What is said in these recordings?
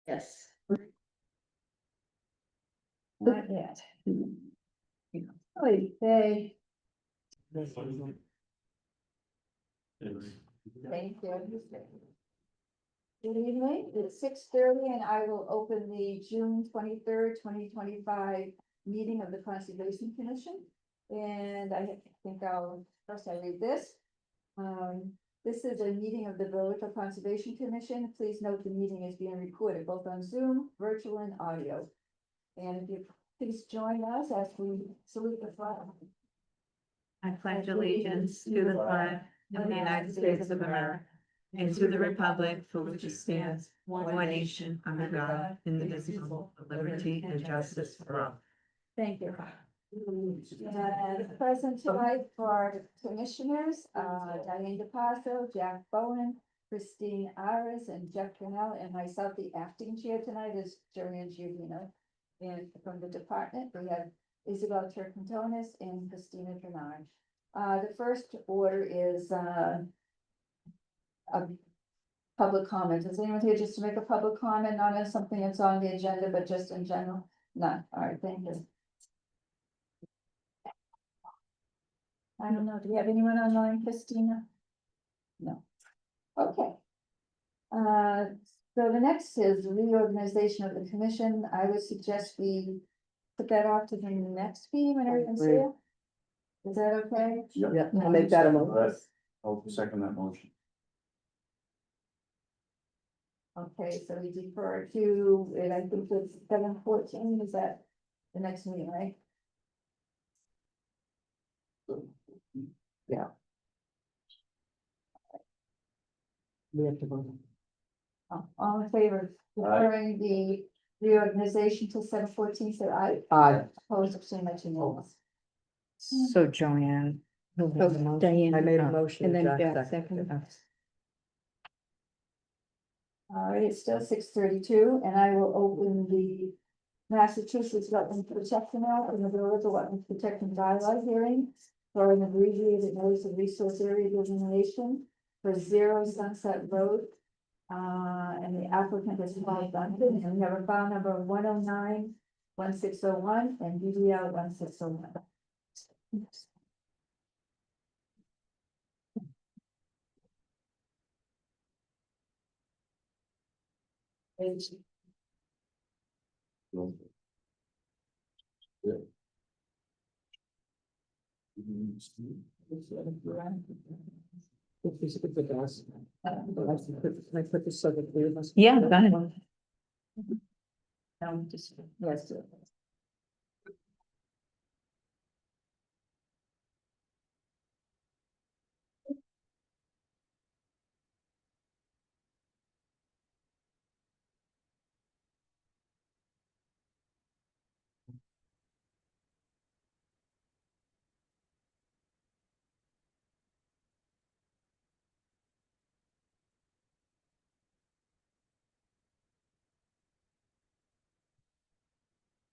Yes. Not yet. Okay, thank you. Good evening, it's 6:30 and I will open the June 23rd, 2025 meeting of the Conservation Commission. And I think first I read this. This is a meeting of the Village Conservation Commission. Please note the meeting is being recorded both on Zoom, virtual and audio. And if you please join us as we salute the flag. I pledge allegiance to the flag of the United States of America and to the republic for which it stands, one nation, under God, indivisible, with liberty and justice for all. Thank you. And present tonight for our commissioners, Diane DePasso, Jack Bowen, Christine Aris, and Jeff Canal, and myself, the acting chair tonight is Joanne Giordino. And from the department, we have Isabel Turcantonis and Christina Bernard. The first order is a public comment. Is anyone here just to make a public comment, not on something that's on the agenda, but just in general? None. All right, thank you. I don't know, do we have anyone online, Christina? No. Okay. So the next is reorganization of the commission. I would suggest we put that off to the next meeting when everyone's here. Is that okay? Yeah, I'll make that a motion. I'll second that motion. Okay, so we defer to, and I think it's 7:14, is that the next meeting, right? Yeah. We have to vote. All in favor of deferring the reorganization to 7:14, so I oppose abstain by 2 votes. So Joanne. Diane. I made a motion. And then Jack Jack seconded. seconded. All right, it's still 6:32, and I will open the Massachusetts Wetlands Protection Act and the Village of Wetlands Protection Dialogue hearing for an abbreviated notice of resource area designation for 0 Sunset Road. And the applicant is Paul Duncan, and we have a file number 109-1601 and DDL 1601. Yeah, go ahead. Yes.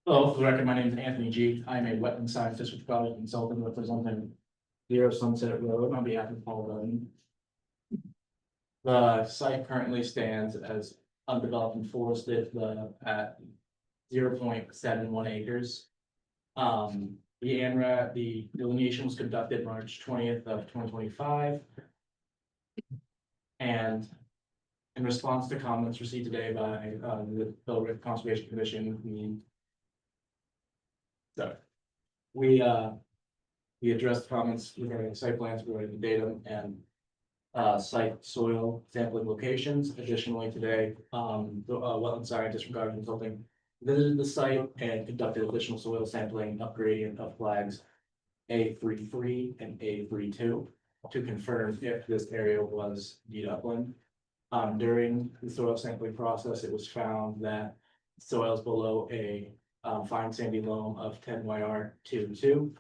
Hello, for the record, my name is Anthony G. I am a wetland scientist with Project Consulting representing 0 Sunset Road on behalf of Paul Dunn. The site currently stands as undeveloped and forested at 0.71 acres. The delineation was conducted March 20th of 2025. And in response to comments received today by the Village Conservation Commission, we addressed comments regarding site plans regarding the datum and site soil sampling locations. Additionally, today, the wetland scientist from Project Consulting visited the site and conducted additional soil sampling upgrading of flags A33 and A32 to confirm if this area was indeed upland. During the soil sampling process, it was found that soils below a fine sandy loam of 10YR22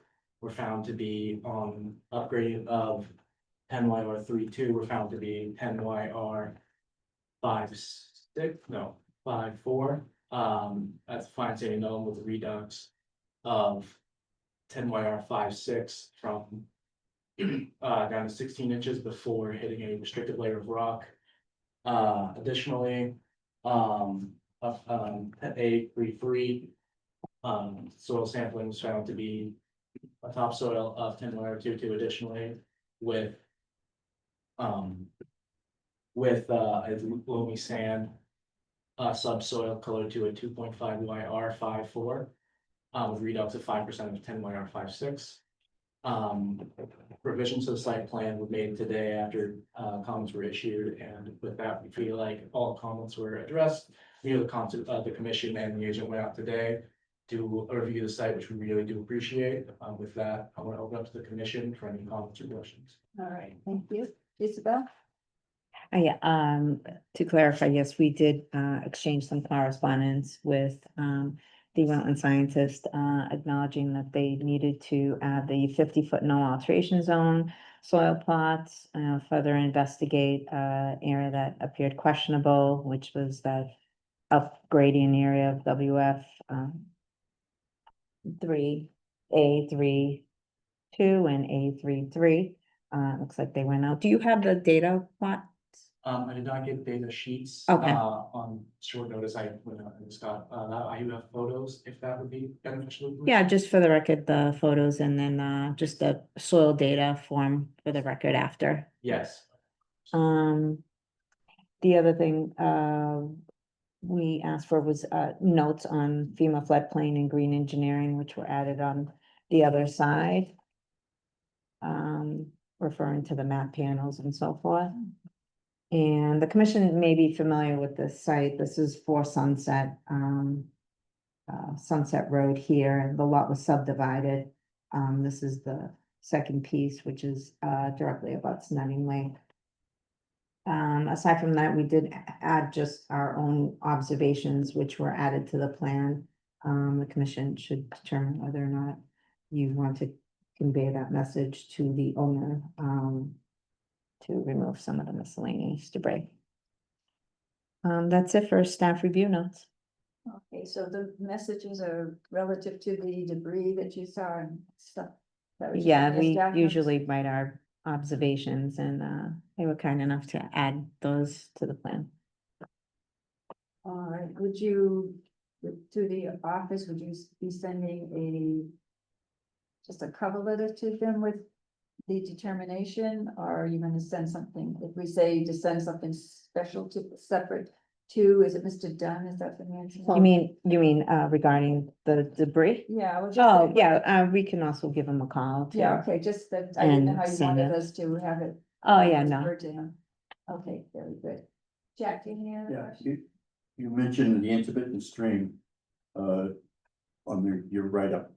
were found to be on upgrading of 10YR32 were found to be 10YR54. That's fine sandy loam with a redux of 10YR56 from down to 16 inches before hitting a restricted layer of rock. Additionally, a A33. Soil sampling was found to be a topsoil of 10.22 additionally with a loamy sand subsoil colored to a 2.5 YR 54 with readouts of 5% of 10 YR 56. Revisions to the site plan were made today after comments were issued, and with that, we feel like all comments were addressed. The commission and the agent went out today to review the site, which we really do appreciate. With that, I want to open up to the commission for any comments or questions. All right, thank you. Isabel? Yeah, to clarify, yes, we did exchange some correspondence with the wetland scientist acknowledging that they needed to add the 50-foot no alteration zone, soil plots, further investigate area that appeared questionable, which was that upgrading area of WF 3A32 and A33. Looks like they went out. Do you have the data plot? I did not get data sheets. Okay. On short notice, I went out and just got, I do have photos, if that would be beneficial. Yeah, just for the record, the photos and then just the soil data form for the record after. Yes. The other thing we asked for was notes on FEMA floodplain and green engineering, which were added on the other side. Referring to the map panels and so forth. And the commission may be familiar with this site. This is for Sunset, Sunset Road here, and the lot was subdivided. This is the second piece, which is directly above Nutting Lake. Aside from that, we did add just our own observations, which were added to the plan. The commission should determine whether or not you want to convey that message to the owner, to remove some of the miscellaneous debris. That's it for staff review notes. Okay, so the messages are relative to the debris that you saw and stuff. That was Yeah, just we staff notes? usually write our observations and they were kind enough to add those to the plan. All right, would you, to the office, would you be sending just a cover letter to them with the determination, or are you gonna send something, if we say to send something special to, separate to, is it Mr. Dunn, is that the man's name? You mean regarding the debris? Yeah. I was just Oh, saying- yeah, we can also give them a call too. Yeah, okay, just that, I didn't know how you send wanted it. us to have it. Oh, yeah, no. referred to him. Okay, very good. Jack, any other Yeah, questions? you mentioned the intermittent stream, your write-up.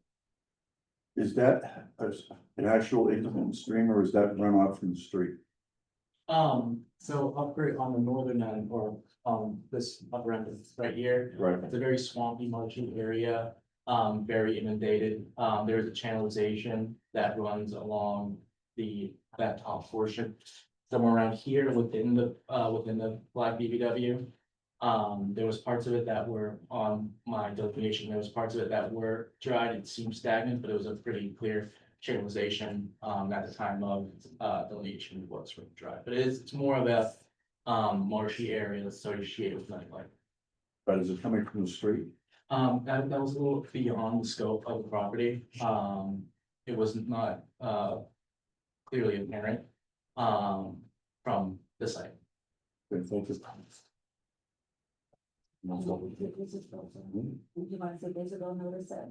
Is that an actual intermittent stream, or is that runoff from the street? So upgrade on the northern end, or this upper end is right here. Right. It's a very swampy, marshy area, very inundated. There is a channelization that runs along that top portion. Somewhere around here within the black BBW. There was parts of it that were on my delineation. There was parts of it that were dried. It seemed stagnant, but it was a pretty clear channelization at the time of delineation was really dry. But it's more of a marshy area that's associated with nothing like. But is it coming from the street? That was a little beyond the scope of the property. It was not clearly apparent from the site. Okay, thank you. Would you want to say Isabel notice that?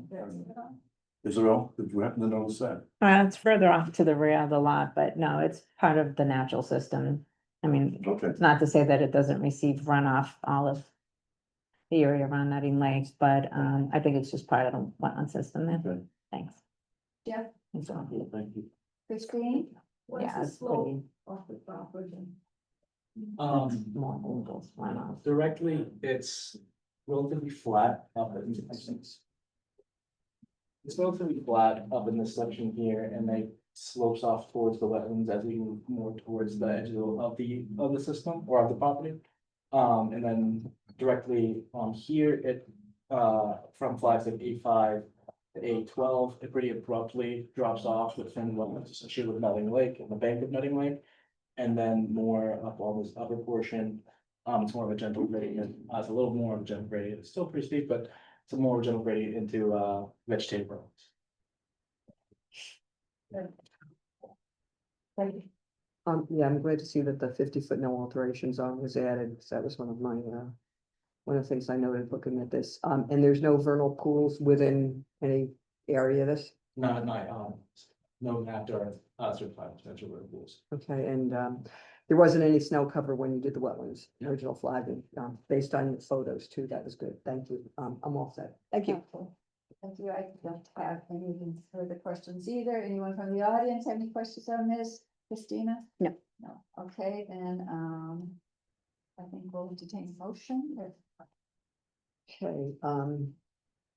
Isabel, did you happen to notice that? It's further off to the rear of the lot, but no, it's part of the natural system. I mean, Okay, it's not to say that it doesn't receive runoff all of the area around Nutting Lake, but I think it's just part of the wetland system there. okay, Thanks. Jeff, Thanks a lot. thank you. Christine? What's Yeah, the it's slope pretty off the property? more angles runoff. Directly, it's relatively flat up in it's relatively flat up in this section here, and they slopes off towards the wetlands as we move more towards the edge of the system or of the property. And then directly on here, it from flags like A5 to A12, it pretty abruptly drops off within wetlands associated with Nutting Lake and the bank of Nutting Lake. And then more up on this upper portion, It's more of a gentle gradient, it's a little more of a gentle gradient, it's still pretty steep, but it's a more gentle gradient into, vegetative roads. Thank you. Yeah, I'm glad to see that the 50-foot no alteration zone was added, because that was one of my, one of the things I noted looking at this. And there's no vernal pools within any area of this? Not, no mapped or, certified potential road pools. Okay, and, there wasn't any snow cover when you did the wetlands, original flagging, based on your photos too, that was good, thank you, I'm all set, thank you. Thank you. I don't have any further questions either. Anyone from the audience have any questions on this? Christina? No. No. Okay, then, I think we'll entertain a motion. Okay,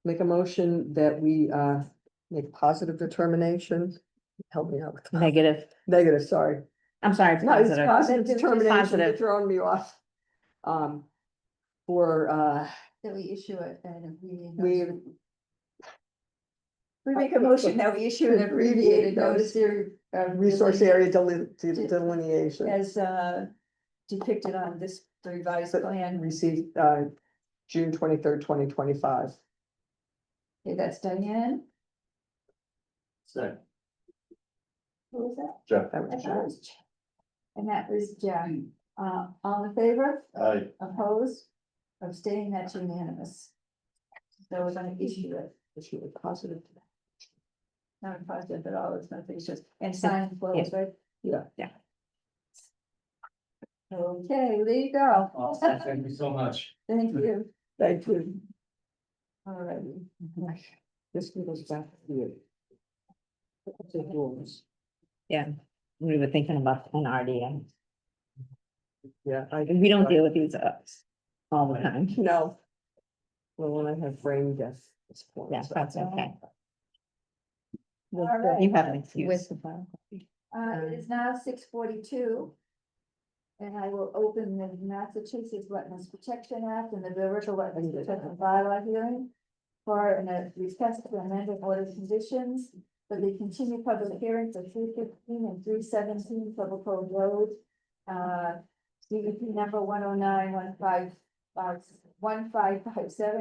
make a motion that we, make positive determination, help me out. Negative. Negative, sorry. I'm sorry, it's No, it's positive. positive determination, you're Positive. throwing me off. For, That we issue it and we, we make a motion that we issue an abbreviated notice here. resource area delineation. As depicted on this revised plan. Received, June 23rd, 2025. Okay, that's Diane. Second. Who was that? Jeff. That I was thought it Sharon. was Jack. And that was Jack. All in favor? Aye. Opposed? Abstaining, that's unanimous. So we're gonna issue it, Issue a positive. not positive at all, it's nothing, it's just, and sign and close, right? Yeah. Okay, there you go. Awesome, thank you so much. Thank you. Thank you. All right. This goes back to you. The rules. Yeah, we were thinking about an RDA. Yeah, We don't deal with these all the time. No. Well, when I have brain death. it's poor, Yeah, so- that's okay. All right. You have an excuse. It is now 6:42. And I will open the Massachusetts Wetlands Protection Act and the Billerica Wetlands Protection Bylaw hearing. For a request to amend the order of conditions for the continued public hearing for 315 and 317 Public Code Road. DEP number 109-1557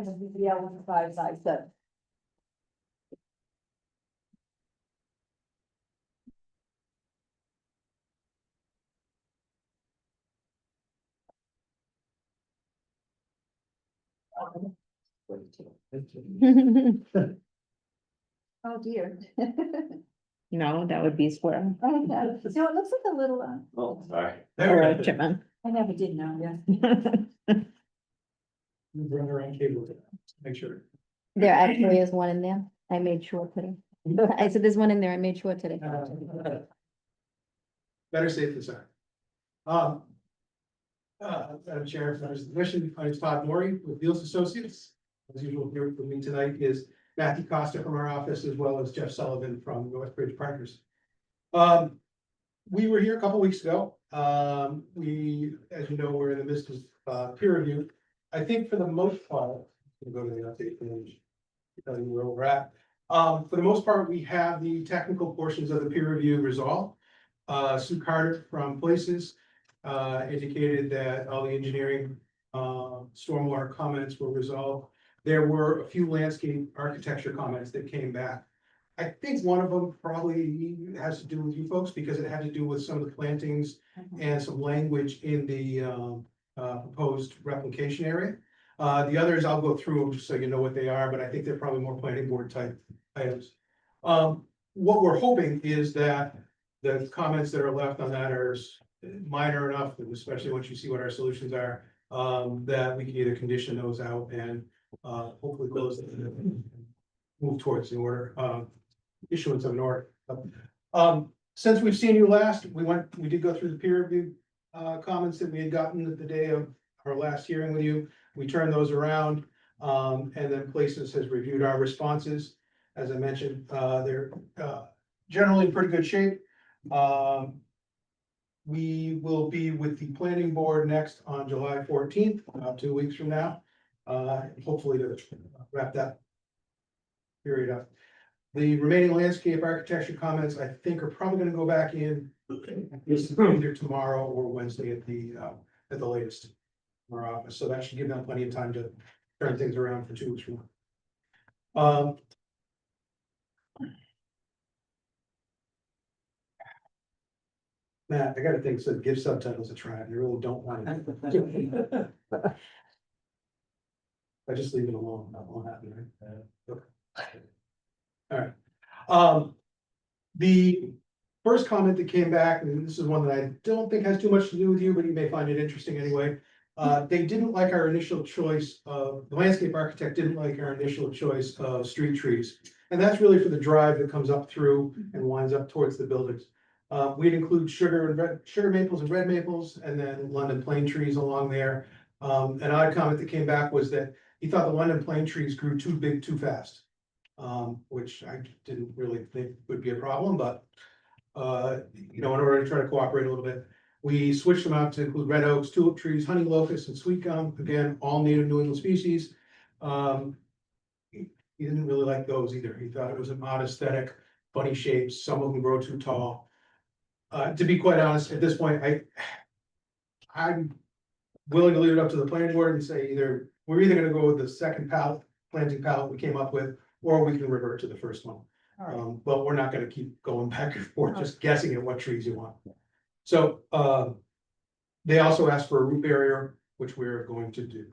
and BBL 1557. Oh dear. No, that would be squirrel. I know. So it looks like a little, Oh, sorry. Or a chipmunk. I never did know, yeah. Run around cable, make sure. There actually is one in there. I made sure today. I said, there's one in there. I made sure today. Better safe than sorry. Madam Chair, members of the commission, my name is Todd Maury with Beals Associates. As usual, here with me tonight is Matthew Costa from our office, as well as Jeff Sullivan from Northbridge Partners. We were here a couple weeks ago. We, as you know, we're in the midst of peer review. I think for the most part, we'll go to the update page, tell you where we're at. For the most part, we have the technical portions of the peer review resolved. Sue Carter from Places indicated that all the engineering stormwater comments were resolved. There were a few landscape architecture comments that came back. I think one of them probably has to do with you folks because it had to do with some of the plantings and some language in the proposed replication area. The others, I'll go through them just so you know what they are, but I think they're probably more planning board type items. What we're hoping is that the comments that are left on that are minor enough, and especially once you see what our solutions are, that we can either condition those out and hopefully close them and move towards the order, issuance of an order. Since we've seen you last, we did go through the peer review comments that we had gotten at the day of our last hearing with you. We turned those around, and then Places has reviewed our responses. As I mentioned, they're generally in pretty good shape. We will be with the planning board next on July 14th, 2 weeks from now. Hopefully to wrap that period up. The remaining landscape architecture comments, I think, are probably gonna go back in either tomorrow or Wednesday at the latest. our office, so that should give them plenty of time to turn things around for 2 weeks from now. Matt, I gotta think, so give subtitles a try, I really don't want to. I just leave it alone, that won't happen, right? Okay. All right, the first comment that came back, and this is one that I don't think has too much to do with you, but you may find it interesting anyway. They didn't like our initial choice of, the landscape architect didn't like our initial choice of street trees. And that's really for the drive that comes up through and winds up towards the buildings. We'd include sugar maples and red maples, and then London plane trees along there. An odd comment that came back was that he thought the London plane trees grew too big too fast. Which I didn't really think would be a problem, but you know, in order to try to cooperate a little bit, we switched them out to include red oaks, tulip trees, honey locust, and sweet gum, again, all native New England species. He didn't really like those either. He thought it was an odd aesthetic, funny shapes, some of them grow too tall. To be quite honest, at this point, I'm willing to leave it up to the planning board and say we're either gonna go with the second planting palette we came up with, or we can revert to the first one. But we're not gonna keep going back and forth, just guessing at what trees you want. So, they also asked for a root barrier, which we're going to do.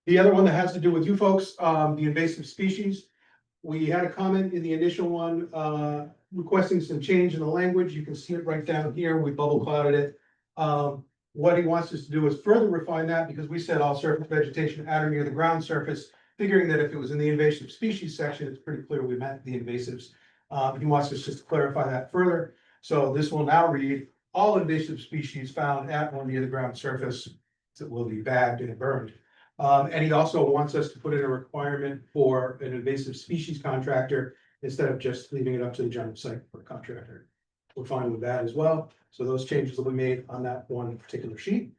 The other one that has to do with you folks, the invasive species. We had a comment in the initial one, requesting some change in the language. You can see it right down here. We bubble clouded it. What he wants us to do is further refine that, because we said all surface vegetation at or near the ground surface, figuring that if it was in the invasive species section, it's pretty clear we meant the invasives. He wants us just to clarify that further. So this will now read, all invasive species found at or near the ground surface that will be bagged and burned. And he also wants us to put in a requirement for an invasive species contractor instead of just leaving it up to the general site for a contractor. We're fine with that as well. So those changes will be made on that one particular sheet.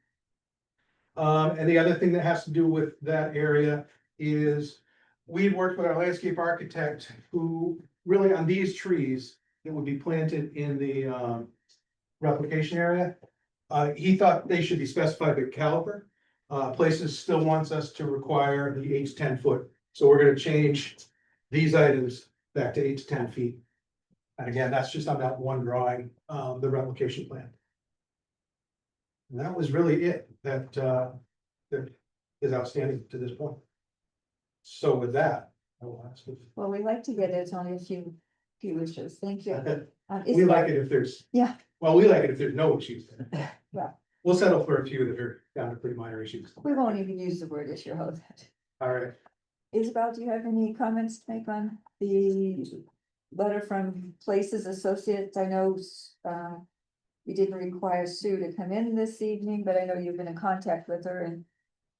And the other thing that has to do with that area is we had worked with our landscape architect who really on these trees that would be planted in the replication area. He thought they should be specified by caliper. Places still wants us to require the 8 to 10 foot. So we're gonna change these items back to 8 to 10 feet. And again, that's just on that one drawing, the replication plan. And that was really it that is outstanding to this point. So with that, I will ask if. Well, we like to get it, it's only a few issues, thank you. We like it if there's. Yeah. Well, we like it if there's no issues. Yeah. We'll settle for a few that are down to pretty minor issues. We won't even use the word issue, hold that. All right. Isabel, do you have any comments to make on the letter from Places Associates? I know, we didn't require Sue to come in this evening, but I know you've been in contact with her and.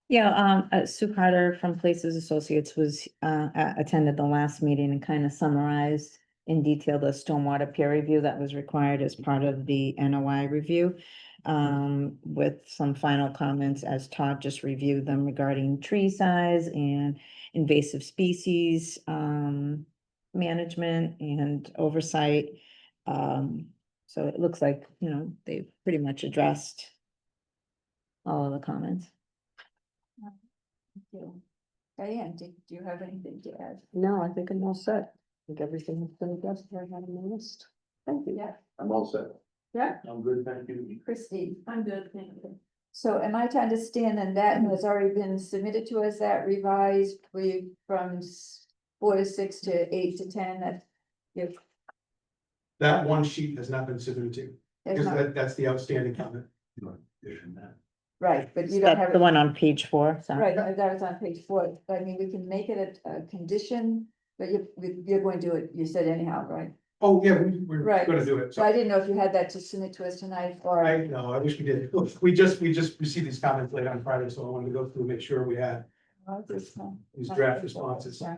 Yeah, Sue Carter from Places Associates was, attended the last meeting and kind of summarized in detail the stormwater peer review that was required as part of the NOI review. With some final comments as Todd just reviewed them regarding tree size and invasive species, management and oversight. So it looks like, you know, they've pretty much addressed all of the comments. Thank you. Diane, do you have anything to add? No, I think I'm all set. I think everything has been addressed here on the list. Thank you. Yeah, I'm all set. yeah, I'm good, thank you. Christine. I'm good, thank you. So am I to understand then that has already been submitted to us, that revised, from 4 to 6 to 8 to 10, that if. That one sheet has not been submitted to, there's because not- that's the outstanding comment. Right, but you don't have That's it. the one on page 4, so. Right, that was on page 4, I mean, we can make it a condition, but you're going to do it, you said anyhow, right? Oh, yeah, we're Right. gonna do it. So I didn't know if you had that to submit to us tonight, or. I know, I wish we did. We just received these comments late on Friday, so I wanted to go through and make sure we had these draft responses. Yeah.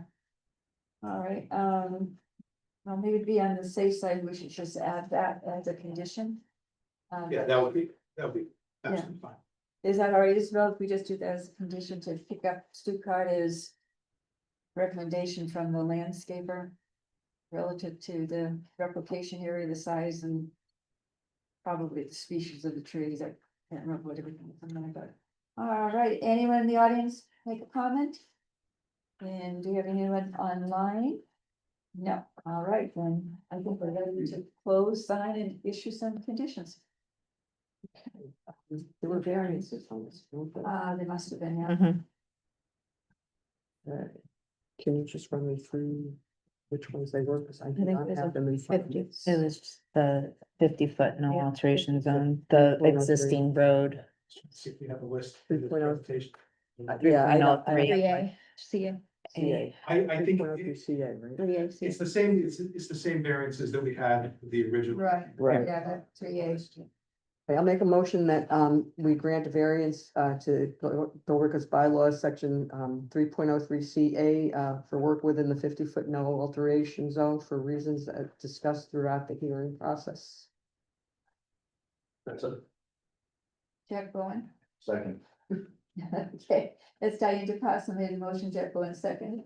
All right, well, maybe to be on the safe side, we should just add that as a condition. Yeah, that would be absolutely fine. Is that all right, Isabel, if we just do that as a condition to pick up Stuttgart is recommendation from the landscaper relative to the replication area, the size and probably the species of the trees. I can't remember what everything was on there, but. All right, anyone in the audience make a comment? And do you have anyone online? No, all right, then I think we're ready to close, sign and issue some conditions. There were variances on this. weren't there? There must have been, yeah. Mhm. Uh, Can you just run me through which ones they were? Because I do think not there's have a them in front of me. It was the 50-foot no Yeah, alteration 50 foot, zone, the 3.03. existing road. See if we have a list. 3.0. Presentation. Yeah, I don't. 3.03. I CA. CA. I think 3.03 CA, right? 3A, it's the same, it's the same variances that we had with the original. Right. Right. Yeah, that 3A. Okay, I'll make a motion that we grant a variance to Billerica's bylaws, section 3.03 CA for work within the 50-foot no alteration zone for reasons discussed throughout the hearing process. That's it. Jack Bowen. Second. Okay, it's Diane DeCosta made a motion, Jack Bowen second.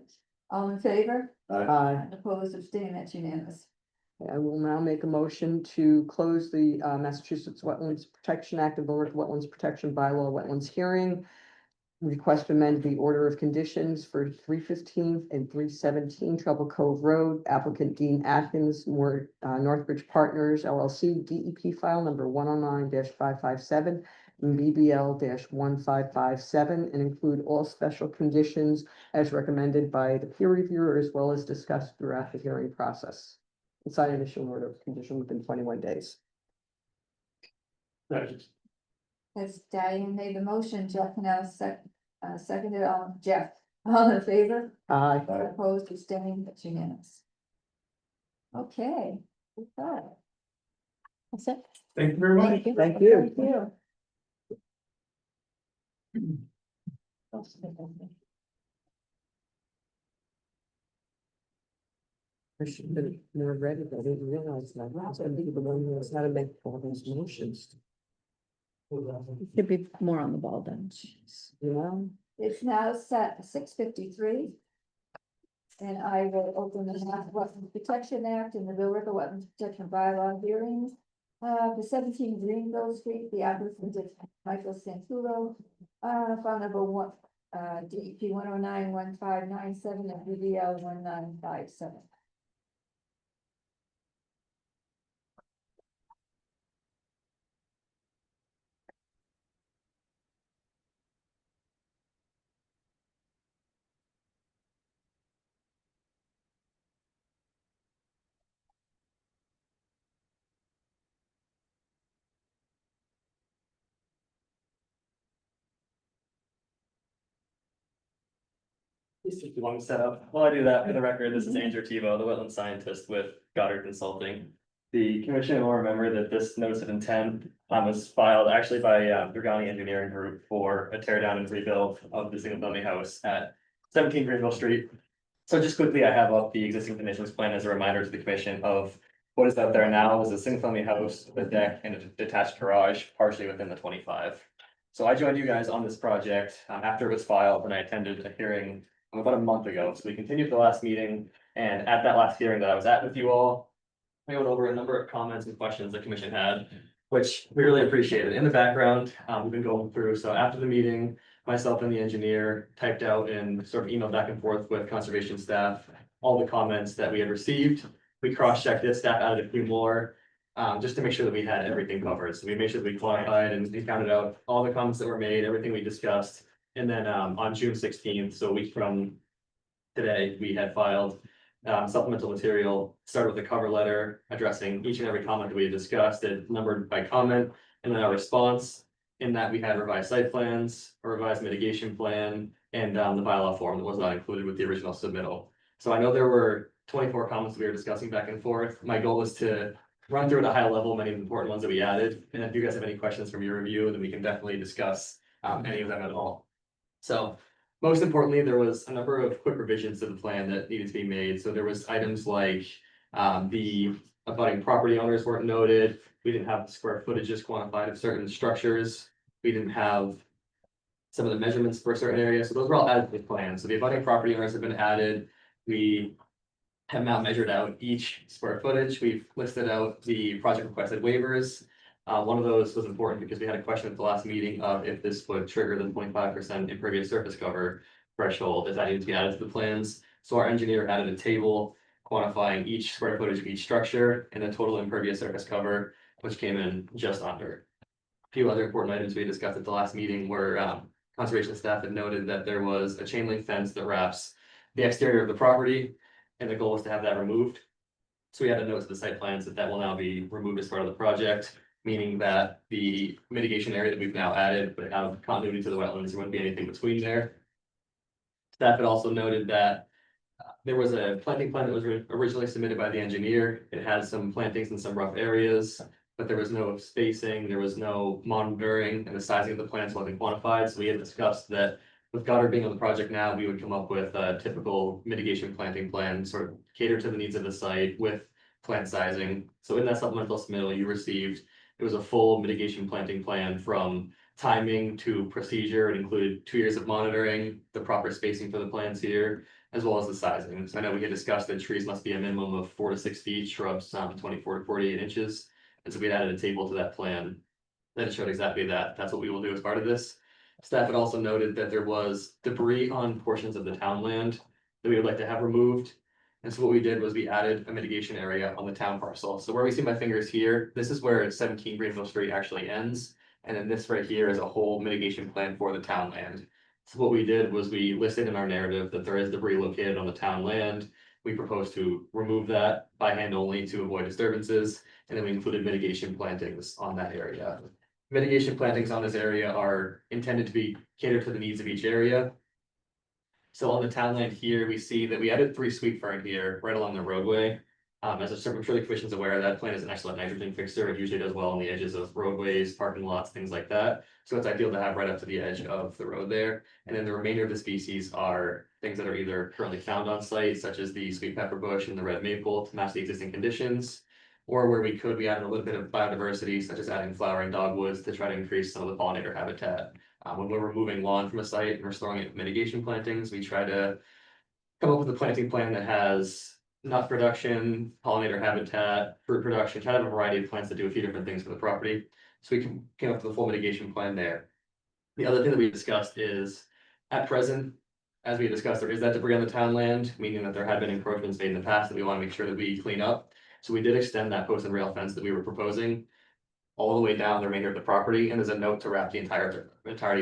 All in favor? Aye. Opposed, abstaining, that's unanimous. I will now make a motion to close the Massachusetts Wetlands Protection Act of Billerica Wetlands Protection Bylaw Wetlands hearing. Request to amend the order of conditions for 315 and 317 Trouble Cove Road. Applicant Dean Atkins, Northbridge Partners LLC, DEP file number 109-557 and BBL-1557, and include all special conditions as recommended by the peer reviewer as well as discussed throughout the hearing process. And sign initial order of condition within 21 days. As Diane made the motion, Jeff now seconded, Jeff, all in favor? Aye. Opposed, abstaining, that's unanimous. Okay. Okay. That's it. Thank you very much. Thank you. Thank you. Thank you. I should have been more ready, but I didn't realize that. I was gonna be the one who was how to make all these motions, Should be more on the ball then. you know? It's now set 6:53. And I will open the Mass Wetlands Protection Act and the Bill River Wetlands Protection Bylaw hearings. For 17 Greenville Street, the applicant is Michael Santulo, file number one, DEP 109-1597 and BBL 1957. If you want me to set up, while I do that, for the record, this is Andrew Tebow, the wetland scientist with Goddard Consulting. The commission will remember that this notice of intent was filed actually by Dragani Engineering Group for a tear down and rebuild of the single family house at 17 Greenville Street. So just quickly, I have up the existing conditions plan as a reminder to the commission of what is out there now is a single family house with a deck and a detached garage partially within the 25. So I joined you guys on this project after it was filed and I attended a hearing about a month ago. So we continued the last meeting, and at that last hearing that I was at with you all, we went over a number of comments and questions the commission had, which we really appreciated. In the background, we've been going through. So after the meeting, myself and the engineer typed out and sort of emailed back and forth with conservation staff, all the comments that we had received. We cross-checked it, staff added a few more, just to make sure that we had everything covered. So we made sure that we qualified and we counted out all the comments that were made, everything we discussed. And then on June 16th, so a week from today, we had filed supplemental material, started with a cover letter addressing each and every comment that we had discussed, it numbered by comment, and then our response. In that we had revised site plans, a revised mitigation plan, and the bylaw form that was not included with the original submittal. So I know there were 24 comments we were discussing back and forth. My goal was to run through at a high level many of the important ones that we added. And if you guys have any questions from your review, then we can definitely discuss any of them at all. So most importantly, there was a number of quick revisions to the plan that needed to be made. So there was items like the abutting property owners weren't noted. We didn't have the square footages quantified of certain structures. We didn't have some of the measurements for certain areas, so those were all added to the plan, so the abutting property owners have been added. We have now measured out each square footage, we've listed out the project requested waivers. One of those was important because we had a question at the last meeting of if this would trigger the 25% impervious surface cover threshold, if that needs to be added to the plans. So our engineer added a table quantifying each square footage of each structure and the total impervious surface cover, which came in just under. A few other important items we discussed at the last meeting were, conservation staff had noted that there was a chain link fence that wraps the exterior of the property, and the goal was to have that removed. So we had a note to the site plans that will now be removed as part of the project, meaning that the mitigation area that we've now added would have continuity to the wetlands, there wouldn't be anything between there. Staff had also noted that there was a planting plan that was originally submitted by the engineer. It had some plantings in some rough areas, but there was no spacing, there was no monitoring, and the sizing of the plants wasn't quantified. So we had discussed that with Goddard being on the project now, we would come up with a typical mitigation planting plan, sort of cater to the needs of the site with plant sizing. So in that supplemental submittal you received, it was a full mitigation planting plan from timing to procedure. It included 2 years of monitoring, the proper spacing for the plants here, as well as the sizing. So I know we had discussed that trees must be a minimum of 4 to 6 feet, shrubs 24 to 48 inches. And so we added a table to that plan that showed exactly that. That's what we will do as part of this. Staff had also noted that there was debris on portions of the town land that we would like to have removed. And so what we did was we added a mitigation area on the town parcel. So where we see my fingers here, this is where 17 Greenville Street actually ends. And then this right here is a whole mitigation plan for the town land. So what we did was we listed in our narrative that there is debris located on the town land. We proposed to remove that by hand only to avoid disturbances. And then we included mitigation plantings on that area. Mitigation plantings on this area are intended to be catered to the needs of each area. So on the town land here, we see that we added 3 sweet fern here, right along the roadway. As I'm sure the commission's aware, that plant is an excellent nitrogen fixer. It usually does well on the edges of roadways, parking lots, things like that. So it's ideal to have right up to the edge of the road there. And then the remainder of the species are things that are either currently found on site, such as the sweet pepper bush and the red maple to match the existing conditions. Or where we could, we added a little bit of biodiversity, such as adding flowering dogwoods to try to increase some of the pollinator habitat. When we're removing lawn from a site and restoring it with mitigation plantings, we try to come up with a planting plan that has nut production, pollinator habitat, fruit production, kind of a variety of plants that do a few different things for the property. So we came up with a full mitigation plan there. The other thing that we discussed is, at present, as we discussed, there is that debris on the town land, meaning that there had been encroachments made in the past that we want to make sure that we clean up. So we did extend that post and rail fence that we were proposing all the way down the remainder of the property, and there's a note to wrap the entirety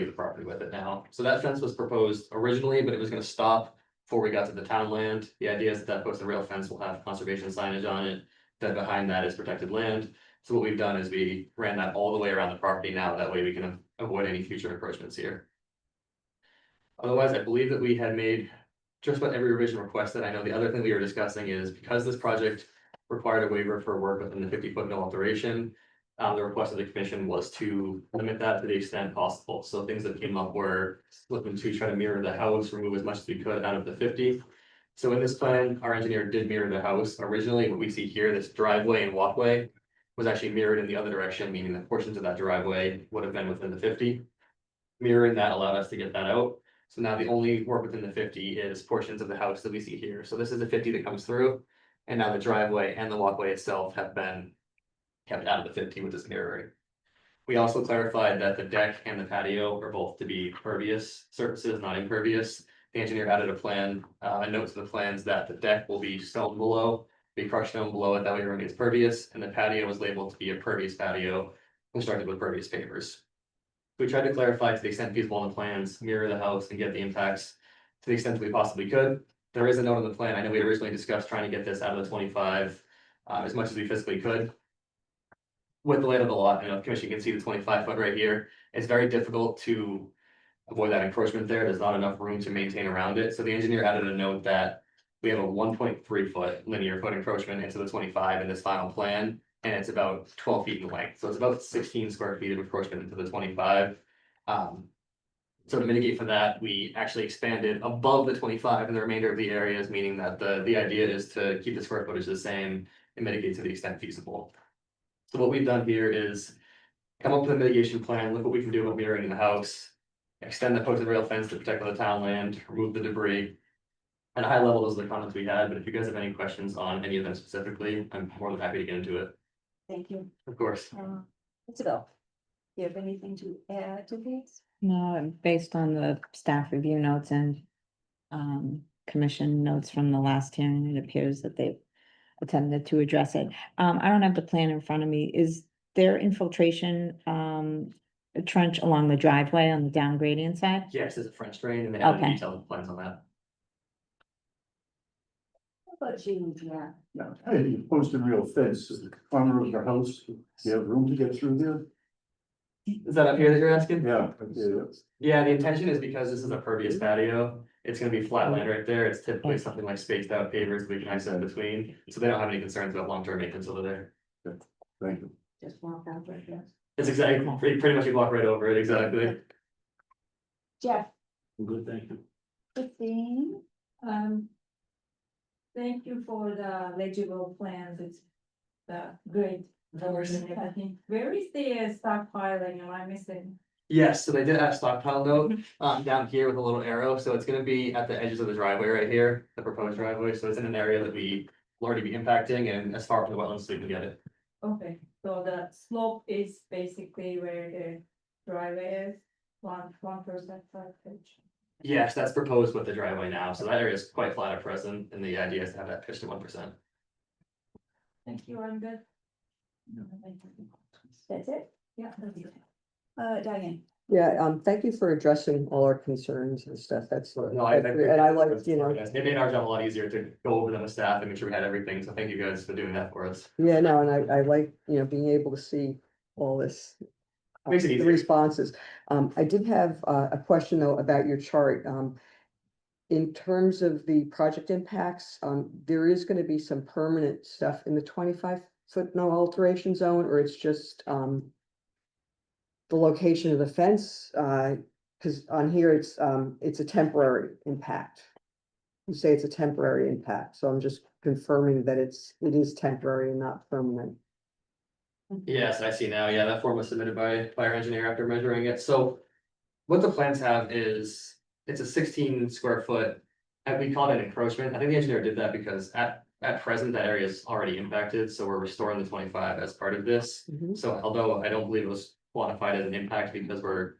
of the property with it now. So that fence was proposed originally, but it was gonna stop before we got to the town land. The idea is that that post and rail fence will have conservation signage on it, that behind that is protected land. So what we've done is we ran that all the way around the property now, that way we can avoid any future encroachments here. Otherwise, I believe that we had made just about every revision requested. I know the other thing we were discussing is because this project required a waiver for work within the 50-foot no alteration. The request of the commission was to limit that to the extent possible. So things that came up were looking to try to mirror the house, remove as much as we could out of the 50. So in this plan, our engineer did mirror the house. Originally, what we see here, this driveway and walkway was actually mirrored in the other direction, meaning that portions of that driveway would have been within the 50. Mirroring that allowed us to get that out. So now the only work within the 50 is portions of the house that we see here. So this is the 50 that comes through. And now the driveway and the walkway itself have been kept out of the 50 with this mirroring. We also clarified that the deck and the patio are both to be pervious surfaces, not impervious. The engineer added a note to the plans that the deck will be stone below, be crushed stone below it, that way everything is pervious, and the patio was labeled to be a pervious patio constructed with pervious pavers. We tried to clarify to the extent feasible in the plans, mirror the house and get the impacts to the extent that we possibly could. There is a note on the plan. I know we had originally discussed trying to get this out of the 25 as much as we physically could. With the layout of the lot, the commission can see the 25-foot right here. It's very difficult to avoid that encroachment there. There's not enough room to maintain around it. So the engineer added a note that we have a 1.3-foot linear foot encroachment into the 25 in this final plan, and it's about 12 feet in length. So it's about 16 square feet of encroachment into the 25. So to mitigate for that, we actually expanded above the 25 in the remainder of the areas, meaning that the idea is to keep the square footage the same and mitigate to the extent feasible. So what we've done here is come up with a mitigation plan, look what we can do about mirroring the house. extend the posted rail fence to protect the town land, remove the debris. At a high level, those are the comments we had, but if you guys have any questions on any of them specifically, I'm more than happy to get into it, Thank you. of course. Isabel, you have anything to add to these? No, based on the staff review notes and commission notes from the last hearing, it appears that they've attempted to address it. I don't have the plan in front of me. Is there infiltration a trench along the driveway on the down gradient side? Yes, there's a French drain and they have the Okay. detailed plans on that. How about you, yeah? Now, hey, you posted real fence, is the corner of the house, do you have room to get through there? Is that up here that you're asking? Yeah. Yeah, the intention is because this is a pervious patio, it's gonna be flat land right there, it's typically something like spaced out pavers we can access in between, so they don't have any concerns about long-term maintenance over there. Thank you. Just walk out right there. It's exactly, pretty much you walk right over it, exactly. Jeff, Good, thank you. Christine, Thank you for the legible plans. It's great. Where is the stockpiling? Am I missing? Yes, so they did have stockpile note, down here with a little arrow, so it's gonna be at the edges of the driveway right here, the proposed driveway, so it's in an area that we will already be impacting and as far from the wetlands, so we can get it. Okay, so the slope is basically where the driveway is, 1% frontage. Yes, that's proposed with the driveway now, so that area is quite flat at present, and the idea is to have that pitched to 1%. Thank you, I'm good. that's it? Yeah. that's it. Diane, Yeah, thank you for addressing all our concerns and stuff. That's, No, and I like, you know, It made our job a lot easier to go over them with staff and make sure we had everything, so thank you guys for doing that for us. yeah, no, and I like, you know, being able to see all this. Makes it The easier. responses. I did have a question though about your chart. In terms of the project impacts, there is gonna be some permanent stuff in the 25-foot no alteration zone, or it's just, the location of the fence, cause on here it's a temporary impact. You say it's a temporary impact, so I'm just confirming that it is temporary and not permanent. Yes, I see now. Yeah, that form was submitted by our engineer after measuring it. So what the plans have is, it's a 16 square foot, and we call it an encroachment. I think the engineer did that because at present, that area is already impacted, so we're restoring the 25 as part of this. Mhm. So although I don't believe it was quantified as an impact because we're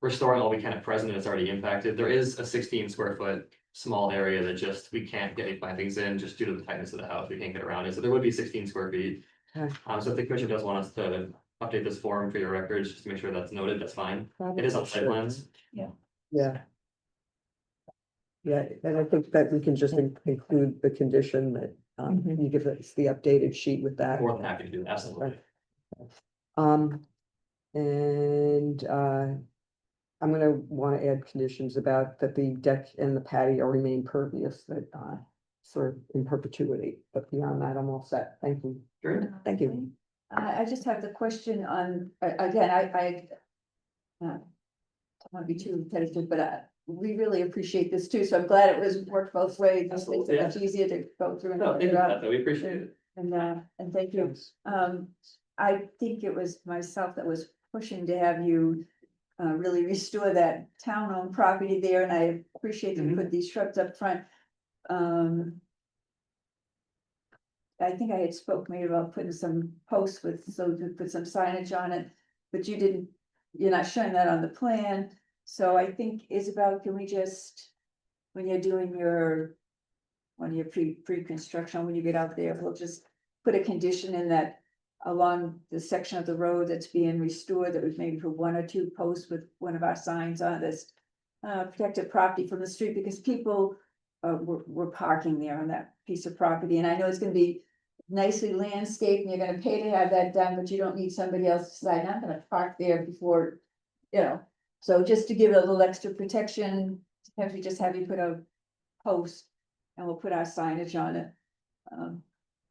restoring all we can at present and it's already impacted, there is a 16 square foot small area that just, we can't get any plantings in just due to the tightness of the house. We can't get around it. So there would be 16 square feet. Okay. So if the commission does want us to update this form for your records, just to make sure that's noted, that's fine. It is on site Sure. plans. Yeah. Yeah, and I think that we can just include the condition that, Mhm. you give us the updated sheet with that. More than happy to do that, absolutely. And, I'm gonna wanna add conditions about that the deck and the patio remain pervious, that, for in perpetuity, but beyond that, I'm all set. Thank you. Great. Thank you. I just have the question on, again, I don't want to be too repetitive, but we really appreciate this too, so I'm glad it was worked both ways. This makes it much easier to go through and No, thank you figure for out. that, though. We appreciate it. And thank you. I think it was myself that was pushing to have you really restore that town-owned property there, and I appreciate that you put these shrubs up front. I think I had spoke maybe about putting some posts so to put some signage on it, but you're not showing that on the plan. So I think, Isabel, can we just, when you're doing when you're pre-construction, when you get out there, we'll just put a condition in that along the section of the road that's being restored, that would maybe put 1 or 2 posts with one of our signs on this protected property from the street, because people were parking there on that piece of property, and I know it's gonna be nicely landscaped, and you're gonna pay to have that done, but you don't need somebody else to decide, I'm gonna park there before, you know. So just to give it a little extra protection, have we just have you put a post, and we'll put our signage on it.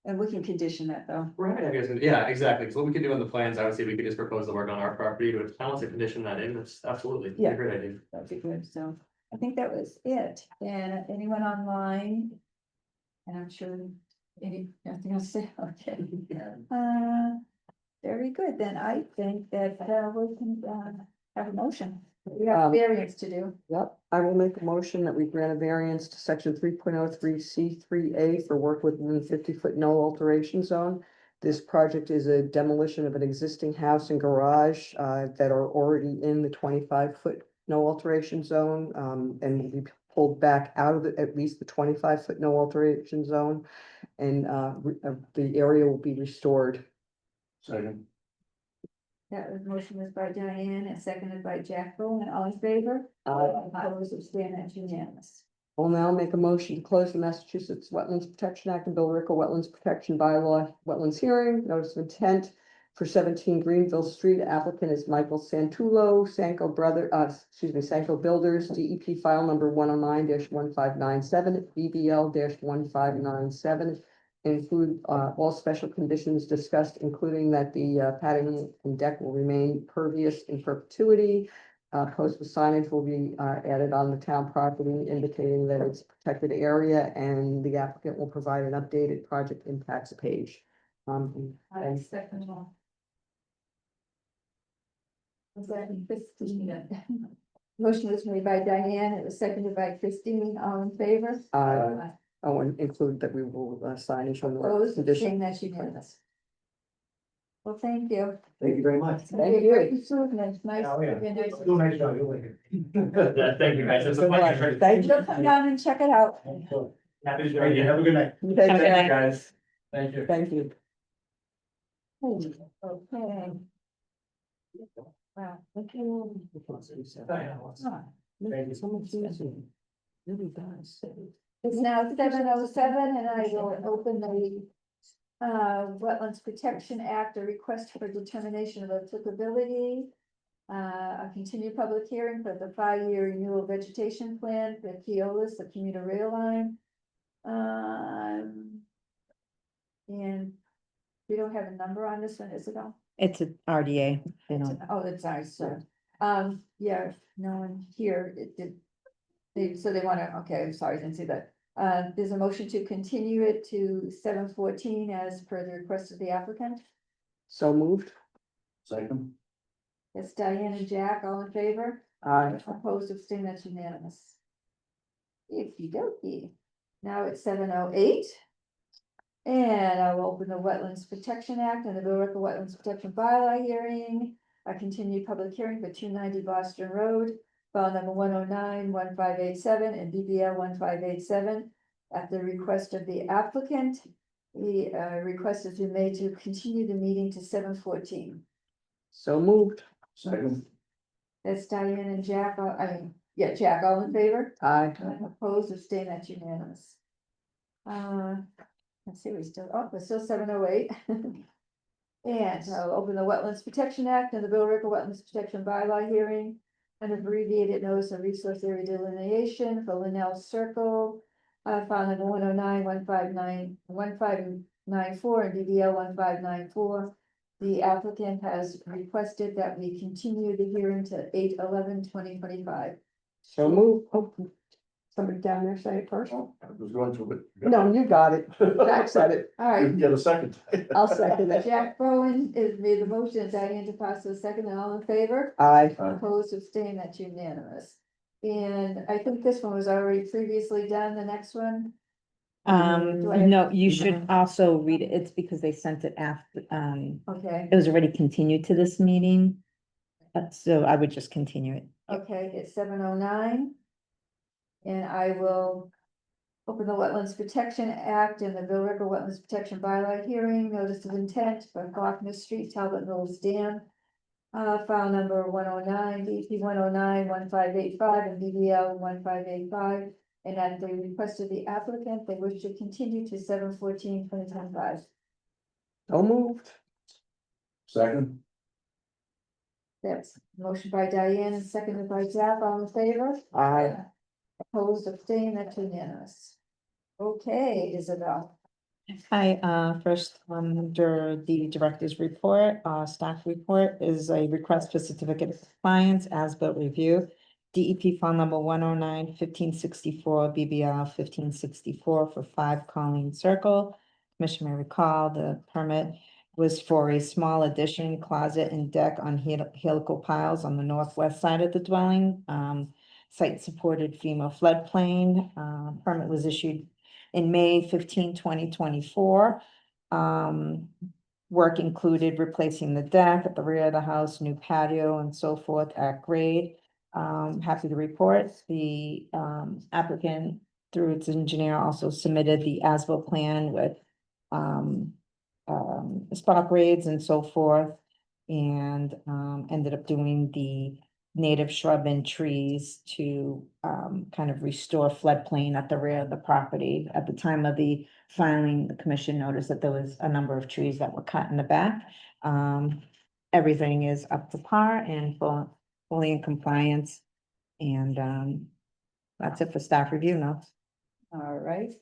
And we can condition that though. Right, I guess, yeah, exactly. So what we could do on the plans, I would say we could just propose the work on our property to balance and condition that in. That's absolutely a Yeah. great idea. That would be good, so I think that was it, and anyone online? And I'm sure nothing else to say, okay. Very good, then I think that we can have a motion. We have Um, variance to do. Yep, I will make a motion that we grant a variance to section 3.03C3A for work within the 50-foot no alteration zone. This project is a demolition of an existing house and garage that are already in the 25-foot no alteration zone, and will be pulled back out of at least the 25-foot no alteration zone. And the area will be restored. Second. That was motion was by Diane and seconded by Jack Bowen. All in favor? Opposed, abstained, that's unanimous. I'll now make a motion to close the Massachusetts Wetlands Protection Act and Billerica Wetlands Protection Bylaw Wetlands Hearing. Notice of intent for 17 Greenville Street. Applicant is Michael Santulo, Sanko Builders, DEP file number 109-1597, BBL-1597. Include all special conditions discussed, including that the padding and deck will remain pervious in perpetuity. Post with signage will be added on the town property indicating that it's a protected area, and the applicant will provide an updated project impacts page. I second one. Was that Christina? Motion was made by Diane, it was seconded by Christine, all in favor? Oh, and include that we will signage on the Opposed, condition. abstained, that's unanimous. Well, thank you. Thank you very much. Thank you. Great improvement, nice. Oh, yeah. very nice. Do a nice job, you'll like it. Yeah, thank you guys, it's a pleasure. Thank you. You'll come down and check it out. Happy to join you, have a good night. Thank you. Guys, thank you. Thank you. Okay. Wow. Really does. It's now 7:07 and I will open the Wetlands Protection Act, a request for determination of applicability. A continued public hearing for the 5-year renewal vegetation plan for Keolis, the commuter rail line. And we don't have a number on this one, is it all? It's a RDA, you know. Oh, that's ours, so, yeah, no one here, it did. So they wanna, okay, I'm sorry, I didn't see that. There's a motion to continue it to 7/14 as per the request of the applicant. So moved. Second. It's Diane and Jack, all in favor? Aye. Opposed, abstained, that's unanimous. Okey-dokey. Now it's 7:08. And I will open the Wetlands Protection Act and the Billerica Wetlands Protection Bylaw hearing. A continued public hearing for 290 Boston Road, file number 109-1587 and BBL 1587. At the request of the applicant, the request has been made to continue the meeting to 7/14. So moved. Second. That's Diane and Jack, Jack, all in favor? Aye. Opposed, abstained, that's unanimous. Let's see, we're still 7:08. And I'll open the Wetlands Protection Act and the Billerica Wetlands Protection Bylaw hearing. An abbreviated notice of resource area delineation for Linnell Circle. File number 109-1594 and BBL 1594. The applicant has requested that we continue the hearing to 8/11/2025. So moved. Oh, somebody down there say it first. I was going to, but. No, you got it. Jack said it. All You right, can get a second. I'll second it. Jack Bowen is made the motion, and Diane DePasso the second, and all in favor? Aye. Opposed, abstained, that's unanimous. And I think this one was already previously done, the next one. Do I have- No, you should also read it. It's because they sent it after, Okay, it was already continued to this meeting. So I would just continue it. okay, it's 7:09. And I will open the Wetlands Protection Act and the Billerica Wetlands Protection Bylaw hearing, notice of intent for Faulkner Street, Talbot Mills Dam. File number 109, DP 109-1585 and BBL 1585. And at the request of the applicant, they wish to continue to 7/14/2025. So moved. Second. That's motion by Diane and seconded by Jack, all in favor? Aye. Opposed, abstained, that's unanimous. Okay, Isabel. Hi, first, under the director's report, staff report is a request for certificate of compliance as built review. DEP file number 109-1564, BBL 1564 for 5 Colleen Circle. Commission may recall the permit was for a small addition, closet and deck on helical piles on the northwest side of the dwelling. Site supported FEMA floodplain. Permit was issued in May 15, 2024. Work included replacing the deck at the rear of the house, new patio and so forth at grade. Happy to report the applicant through its engineer also submitted the as-built plan with spot grades and so forth. And ended up doing the native shrub and trees to kind of restore floodplain at the rear of the property. At the time of the filing, the commission noticed that there was a number of trees that were cut in the back. Everything is up to par and fully in compliance. And that's it for staff review notes. All right,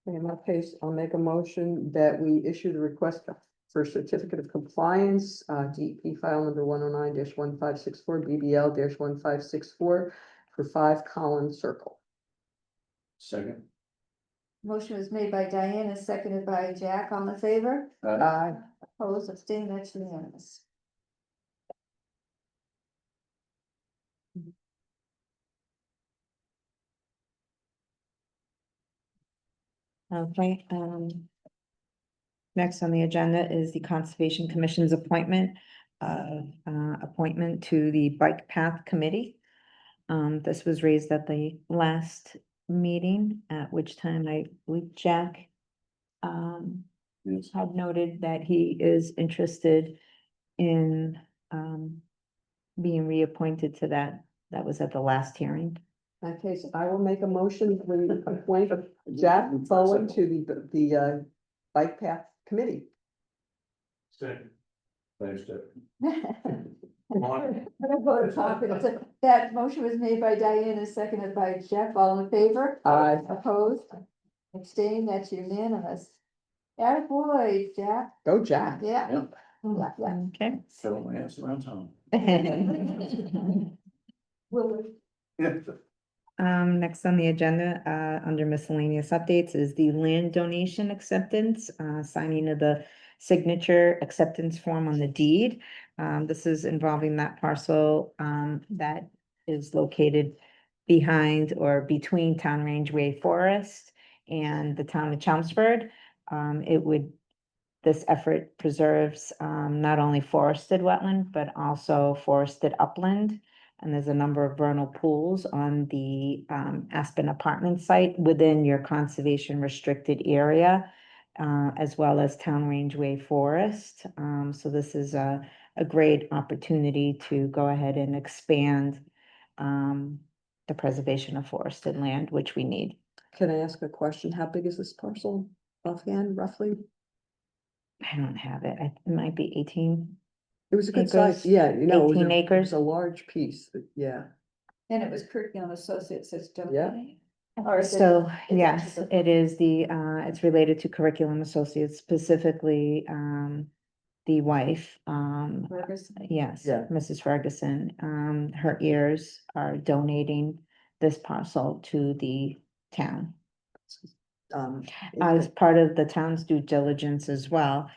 in that case, I'll make a motion that we issue the request for certificate of compliance, DEP file number 109-1564, BBL-1564 for 5 Collins Circle. Second. Motion was made by Diana, seconded by Jack, all in favor? Aye. Opposed, abstained, that's unanimous. Okay, next on the agenda is the Conservation Commission's appointment to the Bike Path Committee. This was raised at the last meeting, at which time I believe Jack Yes. had noted that he is interested in being reappointed to that. That was at the last hearing. In that case, I will make a motion to appoint Jack Bowen to the Bike Path Committee. Second. Thanks, Jeff. That motion was made by Diana, seconded by Jeff, all in favor? Aye. Opposed? Abstained, that's unanimous. Attaboy, Jack, Go Jack. yeah. Yeah. Yeah, yeah. Okay. Fiddle my ass around town. Will we? Next on the agenda, under miscellaneous updates is the land donation acceptance, signing of the signature acceptance form on the deed. This is involving that parcel, that is located behind or between Town Range Way Forest and the town of Chelmsford. This effort preserves, not only forested wetland, but also forested upland. And there's a number of vernal pools on the Aspen apartment site within your conservation restricted area, as well as Town Range Way Forest. So this is a great opportunity to go ahead and expand the preservation of forested land, which we need. Can I ask a question? How big is this parcel offhand, roughly? I don't have it. It might be 18. It was a good Acres, size, yeah, you know. 18 it acres. was a large piece, yeah. And it was Curriculum Associates that's Yeah. donating? Or is it? So, it's yes, actually- it is it's related to Curriculum Associates, specifically, the wife, Ferguson? yes, Yeah. Mrs. Ferguson, her heirs are donating this parcel to the town. Um, As part of the town's due diligence as well,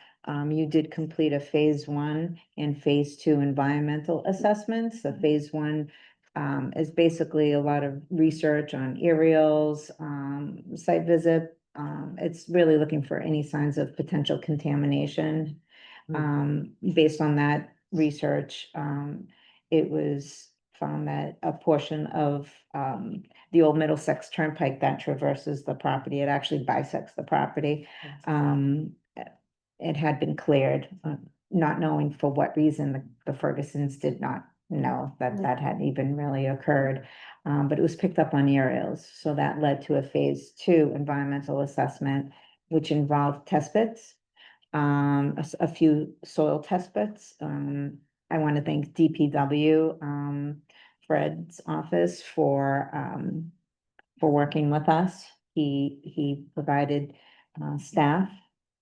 you did complete a phase 1 and phase 2 environmental assessments. The phase 1 is basically a lot of research on aerials, site visit. It's really looking for any signs of potential contamination. Based on that research, it was found that a portion of the old Middlesex Turnpike that traverses the property, it actually bisects the property. It had been cleared, not knowing for what reason the Fergusons did not know that that had even really occurred. But it was picked up on aerials, so that led to a phase 2 environmental assessment, which involved test pits, a few soil test pits. I want to thank DPW, Fred's office for working with us. He provided staff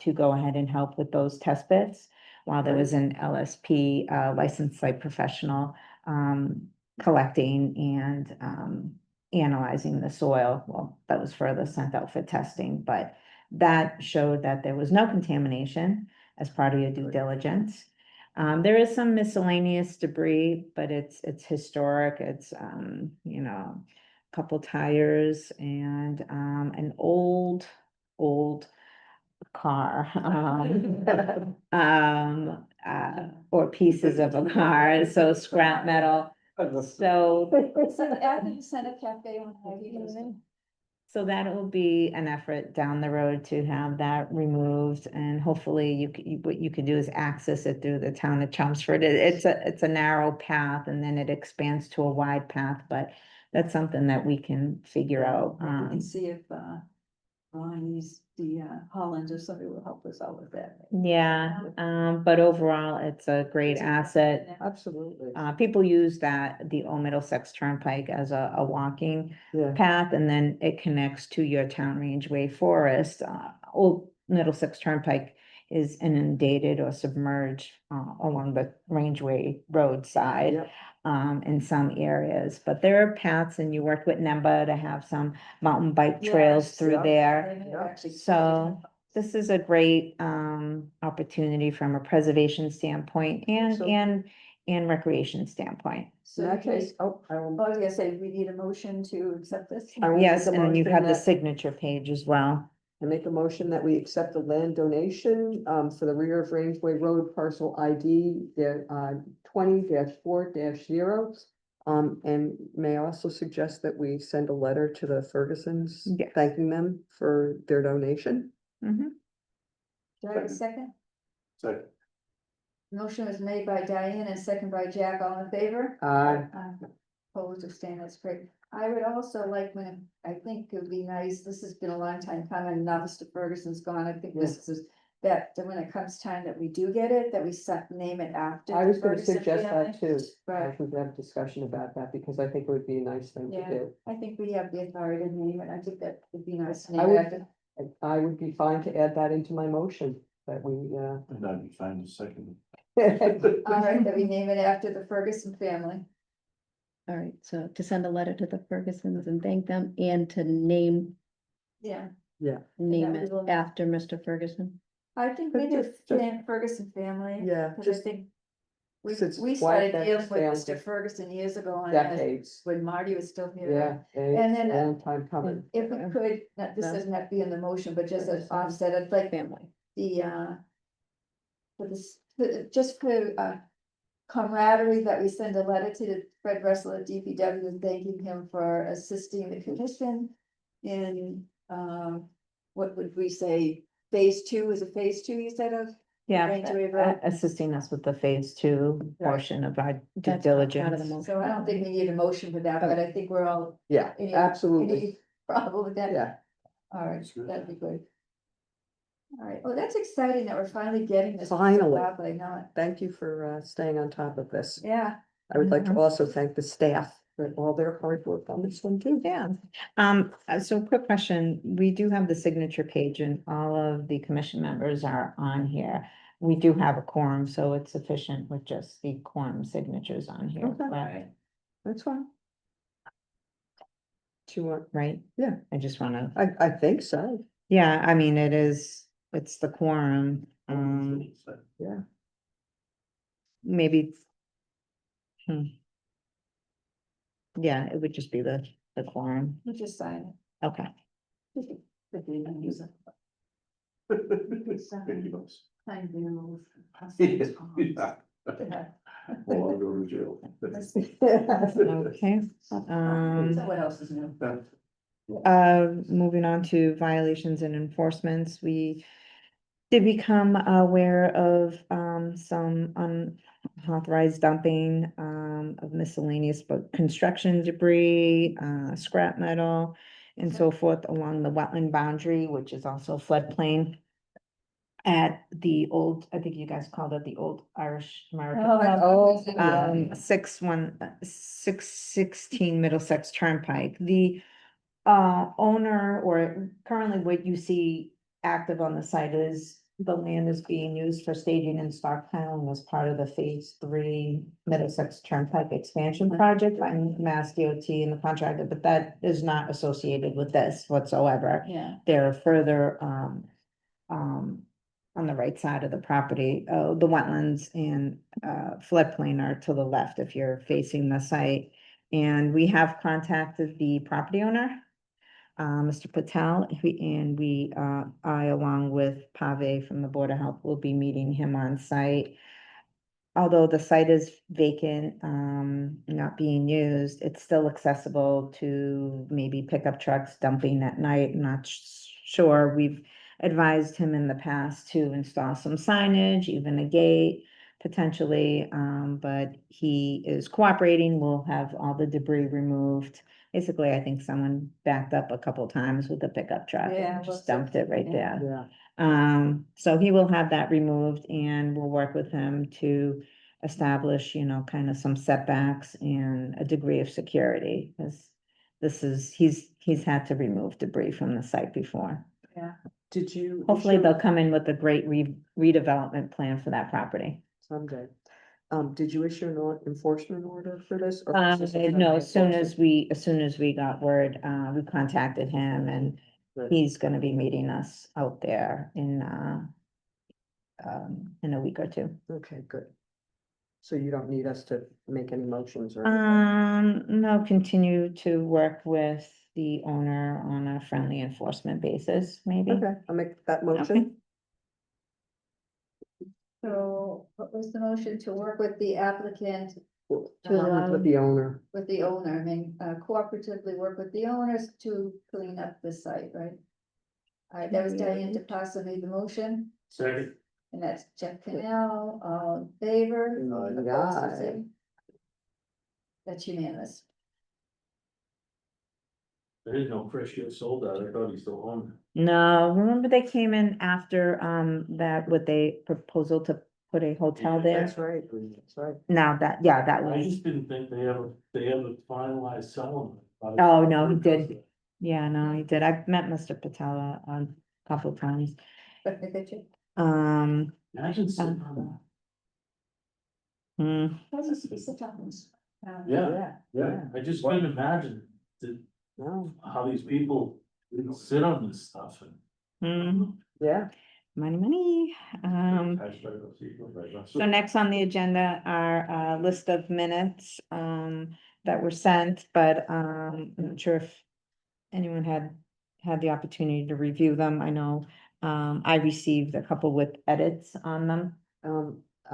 to go ahead and help with those test bits, while there was an LSP licensed site professional collecting and analyzing the soil. Well, that was further sent out for testing, but that showed that there was no contamination. as part of your due diligence. There is some miscellaneous debris, but it's historic, it's, a couple tires and, an old car, or pieces of a car, so scrap metal. So, So after the Senate Cafe on Ivy. so that will be an effort down the road to have that removed, and hopefully what you can do is access it through the town of Chelmsford. It's a narrow path and then it expands to a wide path, but that's something that we can figure out. We can see if, Ronnie's, the Holland or somebody will help us out with that. Yeah, but overall, it's a great asset. Absolutely. People use the Old Middlesex Turnpike as a walking Yeah. path, and then it connects to your Town Rangeway Forest. Old Middlesex Turnpike is inundated or submerged, along the Rangeway roadside. Yep. In some areas, but there are paths, and you worked with NEMBA to have some mountain bike trails Yes, through yep. there. They're actually- So this is a great opportunity from a preservation standpoint So- and recreation standpoint. So In that case, I I will. was gonna say, we need a motion to accept this. I will Yes, make a and then you motion have the that- signature page as well. I make a motion that we accept the land donation for the rear of Rangeway Road parcel ID 20-4-0. And may I also suggest that we send a letter to the Fergusons Yes. thanking them for their donation. Mhm. Do I have a second? Second. Motion was made by Diane and second by Jack, all in favor? Aye. Opposed, abstained, that's great. I would also like, I think it would be nice, this has been a long time coming, now Mr. Ferguson's gone, I think this is, that when it comes time that we do get it, that we name it after. I the was gonna Ferguson suggest family. that too. I Right, think we have a discussion about that because I think it would be a nice thing to Yeah. do. I think we have the authority to name it, I think that would be nice to I name it would- after. I would be fine to add that into my motion that we, And I'd be fine to second. All right, that we name it after the Ferguson family. All right, so to send a letter to the Fergusons and thank them and to name Yeah, it we will- after Mr. Ferguson. I think But maybe the just- Ferguson family. Yeah, 'Cause I just think we, since we it's White started dealing with Dad's Mr. family. Ferguson years ago on decades. when Marty was still here. Yeah, And then, a long time coming. If we could, this No. doesn't have to be in the motion, but just as Ferguson offset, I'd like Family. the, for this, just for, camaraderie, that we send a letter to Fred Russell at DPW thanking him for assisting the commission in, what would we say, phase 2, is it phase 2 you said of? Yeah, Rangeway Road? assisting us with the phase 2 portion of our due That's part of the diligence. motion. So I don't think we need a motion for that, but I think we're all, Yeah, Any- absolutely. any problem with that? Yeah, All right, That's good. that'd be good. All right, oh, that's exciting that we're finally getting this. Finally. I know it. thank you for staying on top of this. Yeah, I would like to Mhm. also thank the staff for all their hard work on this one too. Yeah, so quick question, we do have the signature page and all of the commission members are on here. We do have a quorum, so it's sufficient with just the quorum signatures on here, Okay. but- That's fine. Do you want, right? Yeah. I just wanna, I think so. yeah, I mean, it's the quorum, Yeah. maybe. Yeah, it would just be the quorum, we just sign okay. it. But they don't use it. Sign bills. Yeah. Yeah. Well, I'll go to jail. Okay, So what else is new? moving on to violations and enforcements, we did become aware of, some unauthorized dumping, of miscellaneous, but construction debris, scrap metal and so forth along the wetland boundary, which is also floodplain at the old, I think you guys called it the Old Irish American Club. Oh, yeah. 616 Middlesex Turnpike. The owner, or currently what you see active on the site, is the land is being used for staging and stockpiling as part of the phase 3 Middlesex Turnpike expansion project by Mass DOT and the contractor, but that is not associated with this whatsoever. Yeah. There are further on the right side of the property. The wetlands and floodplain are to the left if you're facing the site. And we have contacted the property owner, Mr. Patel, I, along with Pave from the Board of Health, will be meeting him on site. Although the site is vacant, not being used, it's still accessible to maybe pickup trucks dumping at night. I'm not sure. We've advised him in the past to install some signage, even a gate potentially, but he is cooperating. We'll have all the debris removed. Basically, I think someone backed up a couple times with a pickup truck Yeah, and just well, dumped it right yeah. there. Yeah, So he will have that removed and we'll work with him to establish, kind of some setbacks and a degree of security. Because he's had to remove debris from the site before. did you? Hopefully issue- they'll come in with a great redevelopment plan for that property. Someday. Did you issue an enforcement order for this? or No, is this something as soon that- as soon as we got word, we contacted him and Right. he's gonna be meeting us out there in a week or two. Okay, good. So you don't need us to make any motions or? No, continue to work with the owner on a friendly enforcement basis, maybe. Okay, I'll make that motion. So what was the motion to work with the applicant, With allow- the owner. with the owner, I mean, cooperatively work with the owners to clean up the site, right? All right, that was Diane DePasso made the motion, Second. and that's Jeff Cannell, all in favor? Aye. Opposed, the same? That's unanimous. I didn't know Chris had sold that, I thought he still owned it. No, remember they came in after, that, with a proposal to put a hotel there? That's right, that's right. Now that, yeah, that was, didn't think they ever finalized selling it. oh, no, he did. Yeah, no, he did. I've met Mr. Patella a couple of times. But look at you. Imagine sitting on hmm, How's this piece of toughness? Yeah, I just couldn't imagine No, how these people sit on this stuff and. hmm, yeah, money. So next on the agenda are a list of minutes that were sent, but I'm not sure if anyone had the opportunity to review them. I know I received a couple with edits on them,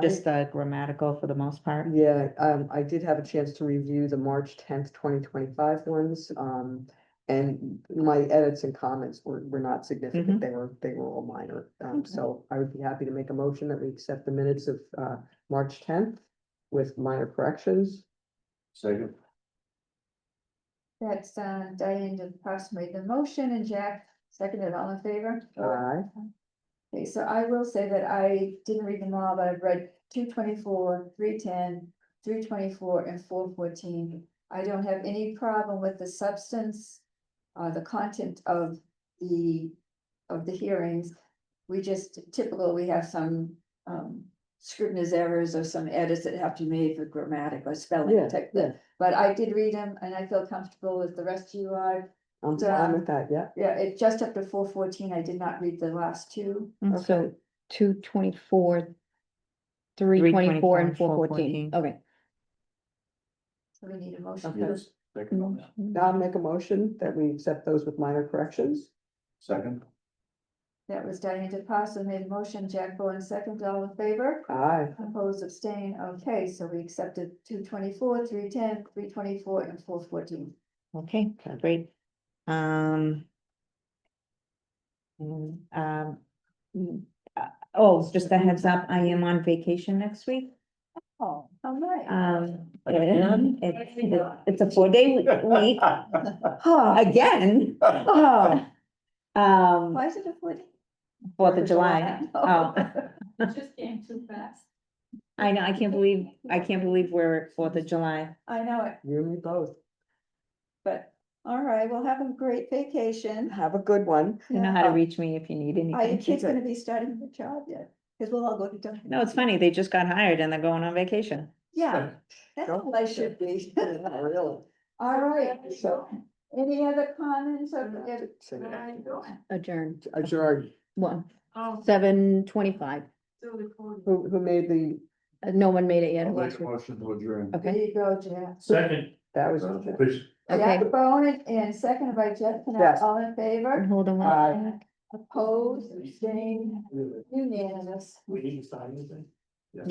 just grammatical for the most part. yeah, I did have a chance to review the March 10th, 2025 ones. And my edits and comments were not significant. They were all minor. So I would be happy to make a motion that we accept the minutes of March 10th with minor corrections. Second. That's Diane DePasso made the motion, and Jack seconded, all in favor? Aye. Okay, so I will say that I didn't read them all, but I've read 224, 310, 324, and 414. I don't have any problem with the substance, the content of the hearings. We just we have some scrivener's errors or some edits that have to be made for grammatic or spelling Yeah, type yeah. thing. But I did read them and I feel comfortable with the rest of you are. I'm fine with that, yeah. Yeah, it just up to 414. I did not read the last two. So 224, 324 and 414, okay. So we need a motion. Okay. for this. Now I'll make a motion that we accept those with minor corrections. Second. That was Diane DePasso made a motion, Jack Bowen second, all in favor? Aye. Opposed, abstain, okay, so we accepted 224, 310, 324, and 414. Okay, Okay. great. And, oh, just a heads up, I am on vacation next week. Oh, all right. Again? It's a 4-day week. Oh, again? Oh. Why is it a 40? 4th of July. Oh, Just came too fast. I know, I can't believe we're at 4th of July. I know it, You and me both. but, all right, well, have a great vacation. Have a good one. You know how to reach me if you need Are your anything. kids gonna be starting the job yet? Because we'll all go to Dunkin'. No, it's funny, they just got hired and they're going on vacation. Yeah, that's how I should be. Not really. All right, so, any other comments or? Say that. Adjourn, Adjourned. one. Oh, 7:25. still recording. Who made the, No one made it yet. I'll Who make wants a to- motion to adjourn. There Okay, you go, Jack. Second. that was, Please. okay. Jack Bowen and seconded by Jeff Canal, Yes. all in favor? Hold on. Aye. Opposed, abstained, unanimous. We need to sign anything?